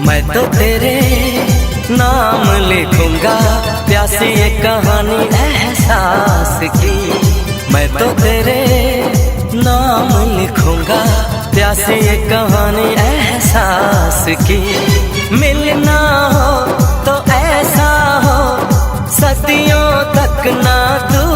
मैं तो तेरे नाम लिखूंगा प्यासी ये कहानी एहसास की। मैं तो तेरे नाम लिखूंगा प्यासी ये कहानी एहसास की। मिलना हो तो ऐसा हो सदियों तक ना दूर